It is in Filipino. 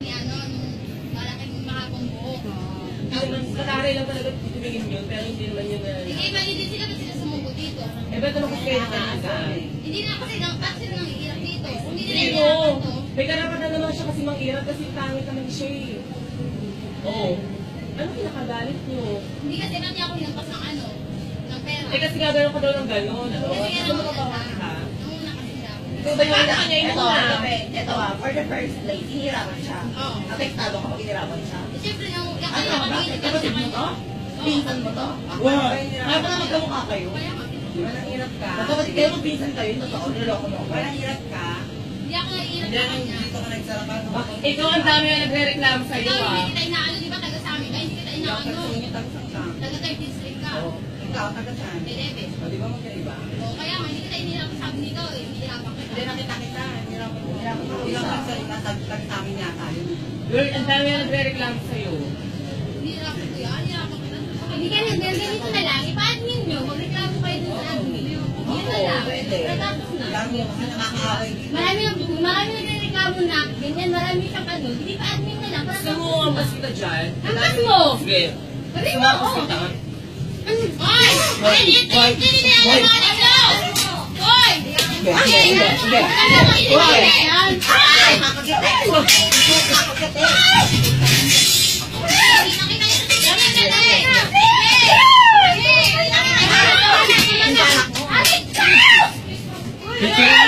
Ano, malaking mahabang buhok. Kataray lang talaga titingin yun, pero hindi naman yun na... Hindi, mali din sila kasi sila sumubo dito. Eh, ba't naman kasi kayo nakakasal? Hindi na kasi bakit sila nangiirap dito. Kung hindi nila Hindi iirap mo. dito. May karapatan naman siya kasi mang-irap kasi pangit naman siya eh. Oo. Ano kinakagalit niyo? Hindi kasi naman niya ako hinampas ng ano, ng pera. Eh kasi nga meron ka daw ng gano'n. Ano? Kasi nga Ano naman makabawas ka? Nanguna kasi siya. Ikaw ba yung kanya yung una? Ito for the first place, hinirapan siya. Oo. Apektado kapag hinirapan siya. Eh, siyempre, yung Ano kaya ba? kapag Kapatid mo to? Pinsan mo to? Wow. Ayaw mo na magkamukha kayo? Walang hirap ka. Magkapatid kayo, magpinsan kayo, totoo, niloko mo. Walang hirap ka. Hindi ako naiirap Hindi sa nang kanya. dito ka nagsarapan. Ikaw ang dami na nagre-reklamo sa'yo Ikaw, ah. hindi kita inaano, di ba? Taga sa amin ka, hindi kita Ikaw inaano. kasi tagsak ka. Taga 13th Street ka. Ikaw, taga saan? Eleve. O, di ba magkaiba? O, kaya nga, hindi kita inirap sabi nito, inirapan kita. Hindi nakita kita. Hirap mo. Hirap ka sa tag sa amin yata yun. Girl, ang dami na nagre-reklamo sa'yo. Inirapan ko yan, inirapan kita. Hindi ka na, ganito na lang, ipa-admin nyo, magreklamo kayo dun sa admin. Yun na lang. Natapos na. Dami yung kasi nakakaaway dito. Marami nagreklamo na, ganyan, marami siyang ano, hindi pa admin na lang. Gusto mo ang bas kita dyan? Ang mo! Sige. Sabi mo Sumakos ako! kita. Hoy! Hindi na yan naman ito! Hoy! Okay! Sige. Ano mo iniwala yan? Ay! Picture